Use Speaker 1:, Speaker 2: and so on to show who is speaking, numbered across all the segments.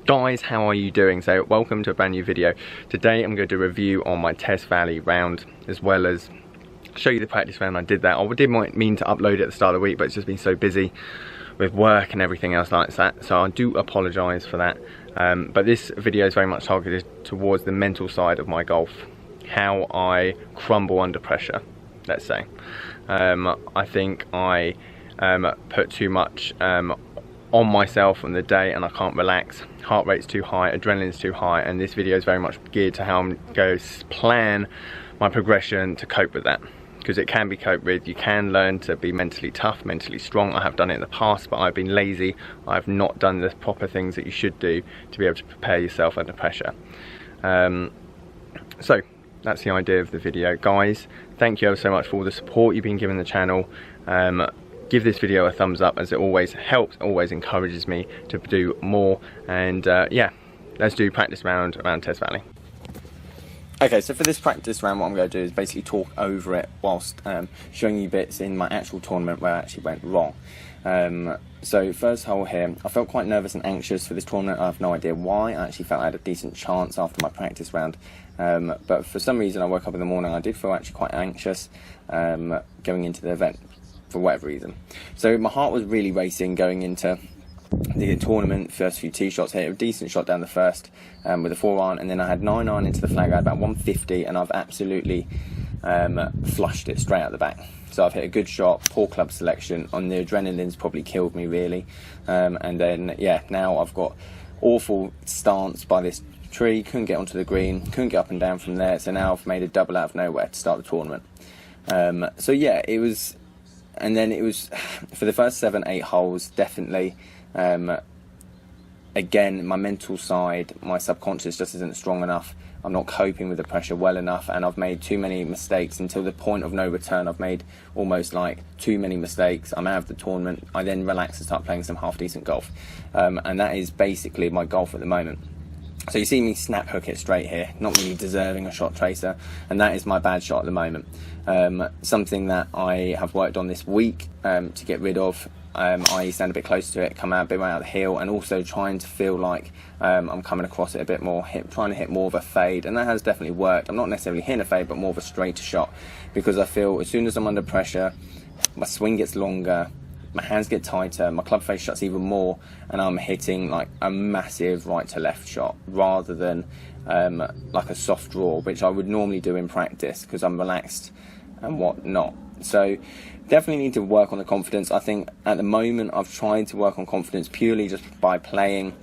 Speaker 1: Guys, how are you doing? So welcome to a brand new video. Today I'm going to do a review on my Test Valley round, as well as show you the practice round I did that. I did mean to upload it at the start of the week, but it's just been so busy with work and everything else like that, so I do apologise for that. But this video is very much targeted towards the mental side of my golf, how I crumble under pressure, let's say. I think I put too much on myself on the day and I can't relax. Heart rate's too high, adrenaline's too high, and this video is very much geared to how I'm going to plan my progression to cope with that, because it can be coped with. You can learn to be mentally tough, mentally strong. I have done it in the past, but I've been lazy. I've not done the proper things that you should do to be able to prepare yourself under pressure. So that's the idea of the video. Guys, thank you ever so much for all the support you've been giving the channel. Give this video a thumbs up, as it always helps, always encourages me to do more. And yeah, let's do practice round around Test Valley. Okay, so for this practice round, what I'm going to do is basically talk over it whilst showing you bits in my actual tournament where I actually went wrong. So first hole here, I felt quite nervous and anxious for this tournament. I have no idea why. I actually felt I had a decent chance after my practice round, but for some reason I woke up in the morning, I did feel actually quite anxious going into the event for whatever reason. So my heart was really racing going into the tournament. First few tee shots, hit a decent shot down the first with a 4-iron, and then I had 9-iron into the flag. I had about 150, and I've absolutely flushed it straight out the back. So I've hit a good shot, poor club selection, on the adrenaline's probably killed me really. And then yeah, now I've got awful stance by this tree, couldn't get onto the green, couldn't get up and down from there, so now I've made a double out of nowhere to start the tournament. So yeah, it was, and then it was for the first 7-8 holes, definitely again, my mental side, my subconscious just isn't strong enough. I'm not coping with the pressure well enough, and I've made too many mistakes until the point of no return. I've made almost like too many mistakes. I'm out of the tournament. I then relax and start playing some half decent golf, and that is basically my golf at the moment. So you see me snap hook it straight here, not really deserving a shot tracer, and that is my bad shot at the moment. Something that I have worked on this week to get rid of, I stand a bit closer to it, come out a bit out of the hill, and also trying to feel like I'm coming across it a bit more, trying to hit more of a fade, and that has definitely worked. I'm not necessarily hitting a fade, but more of a straighter shot, because I feel as soon as I'm under pressure, my swing gets longer, my hands get tighter, my club face shuts even more, and I'm hitting like a massive right to left shot rather than like a soft draw, which I would normally do in practice because I'm relaxed and whatnot. So definitely need to work on the confidence. I think at the moment I've tried to work on confidence purely just by playing.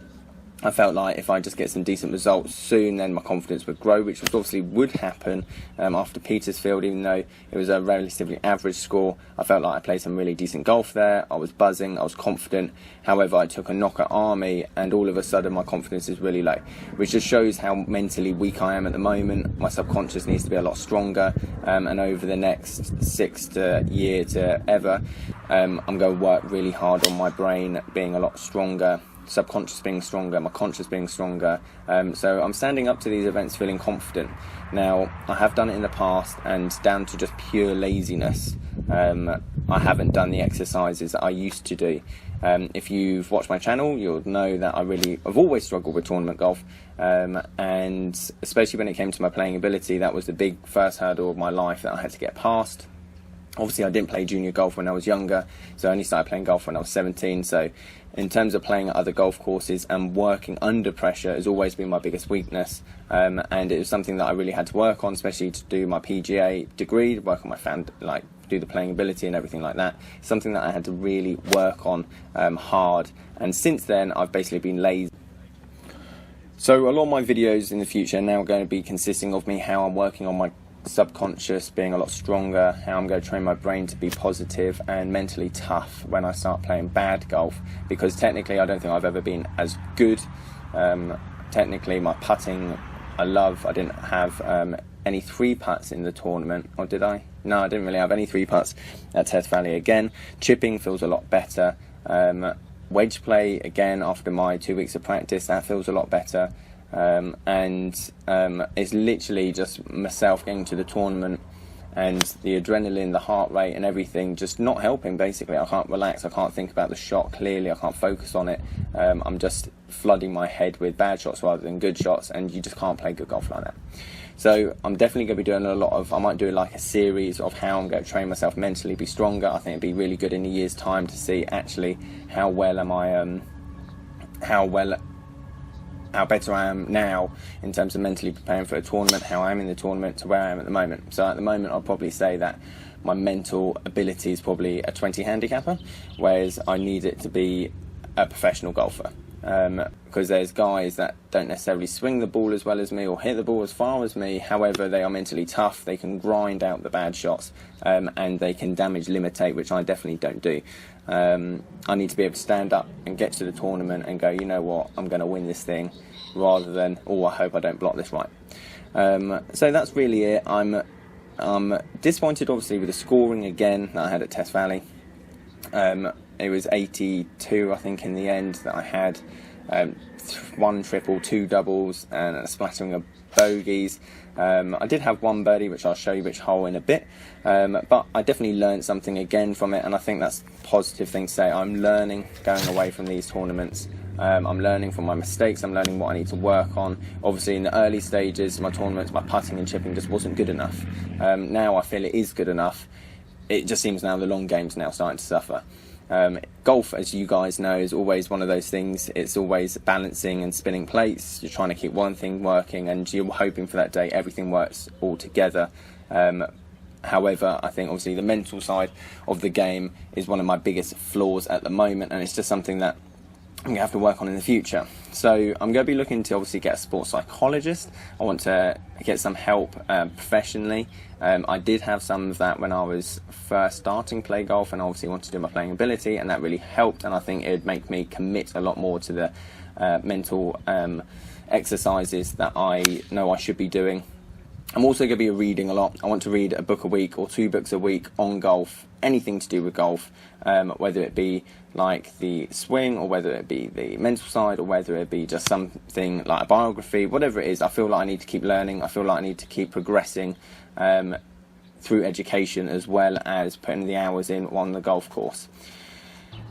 Speaker 1: I felt like if I just get some decent results soon, then my confidence would grow, which obviously would happen after Petersfield. Even though it was a relatively average score, I felt like I played some really decent golf there. I was buzzing, I was confident. However, I took a knock at Army, and all of a sudden my confidence is really low, which just shows how mentally weak I am at the moment. My subconscious needs to be a lot stronger, and over the next 6 year to ever, I'm going to work really hard on my brain being a lot stronger, subconscious being stronger, my conscious being stronger. So I'm standing up to these events feeling confident. Now, I have done it in the past, and down to just pure laziness, I haven't done the exercises that I used to do. If you've watched my channel, you'll know that I've always struggled with tournament golf, and especially when it came to my playing ability, that was the big first hurdle of my life that I had to get past. Obviously I didn't play junior golf when I was younger, so I only started playing golf when I was 17, so in terms of playing at other golf courses and working under pressure has always been my biggest weakness, and it was something that I really had to work on, especially to do my PGA degree, work on my do the playing ability and everything like that. Something that I had to really work on hard, and since then I've basically been lazy. So a lot of my videos in the future are now going to be consisting of me how I'm working on my subconscious being a lot stronger, how I'm going to train my brain to be positive and mentally tough when I start playing bad golf, because technically I don't think I've ever been as good. Technically my putting I love. I didn't have any 3-putts in the tournament, or did I? No, I didn't really have any 3-putts at Test Valley. Again, chipping feels a lot better. Wedge play, again, after my 2 weeks of practice, that feels a lot better. And it's literally just myself getting to the tournament and the adrenaline, the heart rate and everything just not helping. Basically, I can't relax, I can't think about the shot clearly, I can't focus on it. I'm just flooding my head with bad shots rather than good shots, and you just can't play good golf like that. So I'm definitely going to be doing I might do like a series of how I'm going to train myself mentally, be stronger. I think it'd be really good in a year's time to see actually how better I am now in terms of mentally preparing for a tournament, how I am in the tournament to where I am at the moment. So at the moment, I'll probably say that my mental ability is probably a 20 handicapper, whereas I need it to be a professional golfer. Because there's guys that don't necessarily swing the ball as well as me or hit the ball as far as me. However, they are mentally tough, they can grind out the bad shots, and they can damage limitate, which I definitely don't do. I need to be able to stand up and get to the tournament and go, you know what, I'm going to win this thing, rather than, oh, I hope I don't block this right. So that's really it. I'm disappointed obviously with the scoring again that I had at Test Valley. It was 82, I think, in the end that I had. 1 triple, 2 doubles, and a splattering of bogeys. I did have 1 birdie, which I'll show you which hole in a bit. But I definitely learned something again from it, and I think that's a positive thing to say. I'm learning going away from these tournaments. I'm learning from my mistakes. I'm learning what I need to work on. Obviously, in the early stages of my tournaments, my putting and chipping just wasn't good enough. Now I feel it is good enough. It just seems now the long game's now starting to suffer. Golf, as you guys know, is always one of those things. It's always balancing and spinning plates. You're trying to keep one thing working, and you're hoping for that day everything works all together. However, I think obviously the mental side of the game is one of my biggest flaws at the moment, and it's just something that I'm going to have to work on in the future. So I'm going to be looking to obviously get a sports psychologist. I want to get some help professionally. I did have some of that when I was first starting play golf, and obviously wanted to do my playing ability, and that really helped, and I think it would make me commit a lot more to the mental exercises that I know I should be doing. I'm also going to be reading a lot. I want to read a book a week or 2 books a week on golf, anything to do with golf, whether it be like the swing, or whether it be the mental side, or whether it be just something like a biography, whatever it is. I feel like I need to keep learning. I feel like I need to keep progressing through education, as well as putting the hours in on the golf course.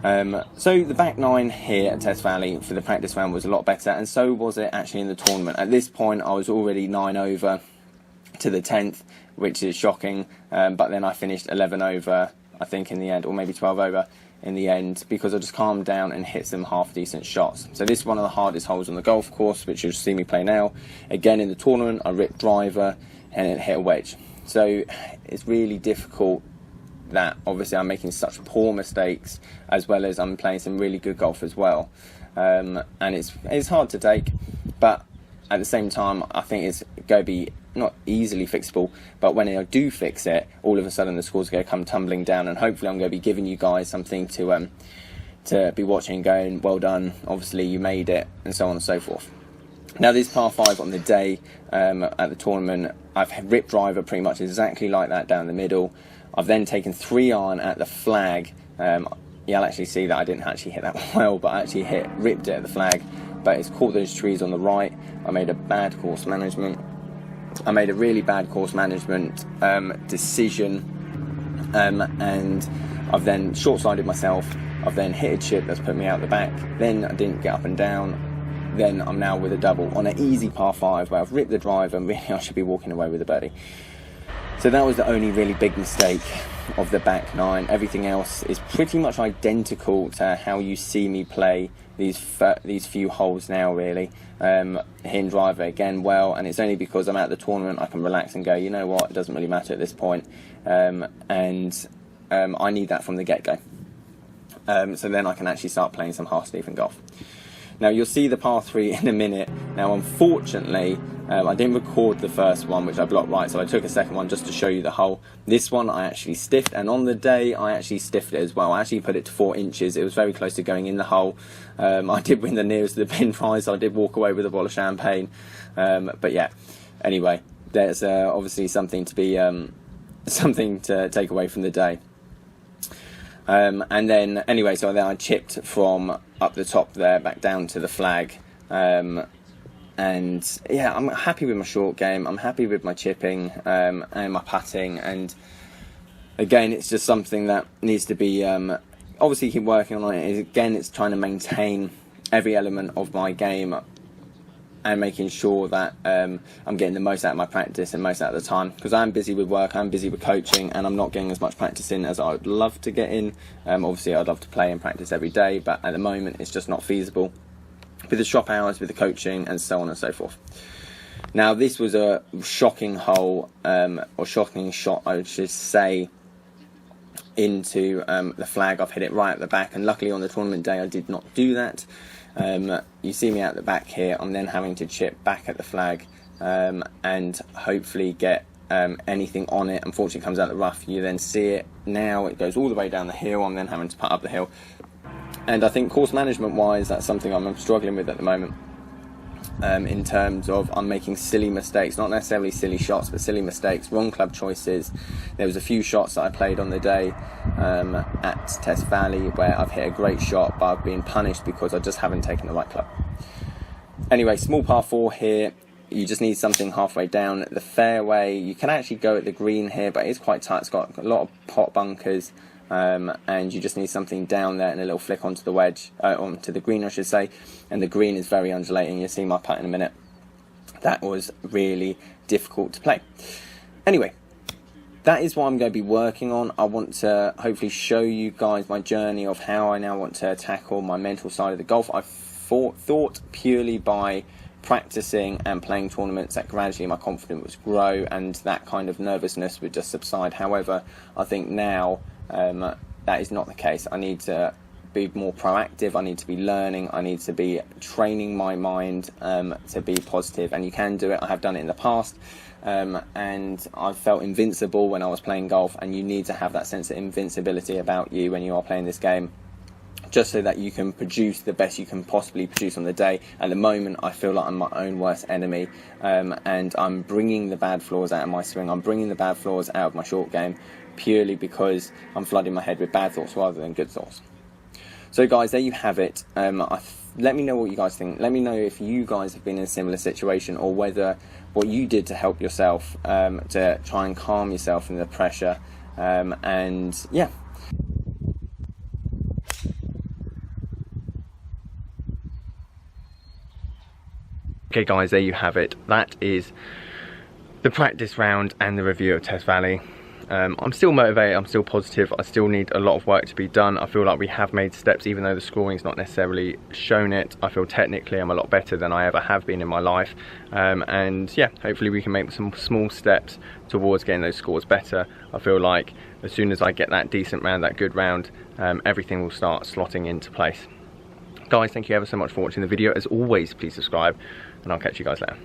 Speaker 1: So the back 9 here at Test Valley for the practice round was a lot better, and so was it actually in the tournament. At this point I was already 9 over to the 10th, which is shocking, but then I finished 11 over, I think, in the end, or maybe 12 over in the end, because I just calmed down and hit some half decent shots. So this is one of the hardest holes on the golf course, which you'll see me play now. Again, in the tournament I ripped driver and it hit a wedge. So it's really difficult that obviously I'm making such poor mistakes, as well as I'm playing some really good golf as well, and it's hard to take, but at the same time I think it's going to be not easily fixable. But when I do fix it, all of a sudden the scores are going to come tumbling down, and hopefully I'm going to be giving you guys something to be watching and going, well done, obviously you made it, and so on and so forth. Now this par 5 on the day at the tournament, I've ripped driver pretty much exactly like that down the middle. I've then taken 3 iron at the flag. You'll actually see that I didn't actually hit that well, but I actually ripped it at the flag, but it's caught those trees on the right. I made a bad course management. I made a really bad course management decision, and I've then short-sided myself. I've then hit a chip that's put me out the back. Then I didn't get up and down. Then I'm now with a double on an easy par 5 where I've ripped the drive, and really I should be walking away with a birdie. So that was the only really big mistake of the back 9. Everything else is pretty much identical to how you see me play these few holes now, really. Hitting driver again well, and it's only because I'm at the tournament I can relax and go, you know what, it doesn't really matter at this point, and I need that from the get-go. So then I can actually start playing some half-decent golf. Now you'll see the par 3 in a minute. Now unfortunately I didn't record the first one, which I blocked right, so I took a second one just to show you the hole. This one I actually stiffed, and on the day I actually stiffed it as well. I actually put it to 4 inches. It was very close to going in the hole. I did win the nearest to the pin prize, so I did walk away with a bottle of champagne. But yeah, anyway, there's obviously something to be something to take away from the day. And then anyway, so then I chipped from up the top there back down to the flag, And yeah, I'm happy with my short game. I'm happy with my chipping and my putting. And again, it's just something that needs to be obviously keep working on it. Again, it's trying to maintain every element of my game and making sure that I'm getting the most out of my practice and most out of the time, because I'm busy with work, I'm busy with coaching, and I'm not getting as much practice in as I would love to get in. Obviously, I'd love to play and practice every day, but at the moment, it's just not feasible with the shop hours, with the coaching, and so on and so forth. Now, this was a shocking hole, or shocking shot, I should say, into the flag. I've hit it right at the back, and luckily on the tournament day I did not do that. You see me out the back here. I'm then having to chip back at the flag and hopefully get anything on it. Unfortunately, it comes out the rough. You then see it. Now it goes all the way down the hill. I'm then having to putt up the hill. And I think course management wise, that's something I'm struggling with at the moment. In terms of I'm making silly mistakes, not necessarily silly shots, but silly mistakes, wrong club choices. There was a few shots that I played on the day at Test Valley where I've hit a great shot, but I've been punished because I just haven't taken the right club. Anyway, small par 4 here. You just need something halfway down the fairway. You can actually go at the green here, but it's quite tight. It's got a lot of pot bunkers. And you just need something down there and a little flick onto the wedge, onto the green I should say, and the green is very undulating. You'll see my putt in a minute. That was really difficult to play. Anyway, that is what I'm going to be working on. I want to hopefully show you guys my journey of how I now want to tackle my mental side of the golf. I thought purely by practicing and playing tournaments that gradually my confidence would grow and that kind of nervousness would just subside. However, I think now that is not the case. I need to be more proactive. I need to be learning. I need to be training my mind to be positive, and you can do it. I have done it in the past, and I've felt invincible when I was playing golf, and you need to have that sense of invincibility about you when you are playing this game, just so that you can produce the best you can possibly produce on the day. At the moment, I feel like I'm my own worst enemy, and I'm bringing the bad flaws out of my swing. I'm bringing the bad flaws out of my short game purely because I'm flooding my head with bad thoughts rather than good thoughts. So guys, there you have it. Let me know what you guys think. Let me know if you guys have been in a similar situation, or whether what you did to help yourself, to try and calm yourself from the pressure. And yeah. Okay guys, there you have it. That is the practice round and the review of Test Valley. I'm still motivated, I'm still positive, I still need a lot of work to be done. I feel like we have made steps, even though the scoring's not necessarily shown it. I feel technically I'm a lot better than I ever have been in my life. And yeah, hopefully we can make some small steps towards getting those scores better. I feel like as soon as I get that decent round, that good round, everything will start slotting into place. Guys, thank you ever so much for watching the video. As always, please subscribe, and I'll catch you guys later.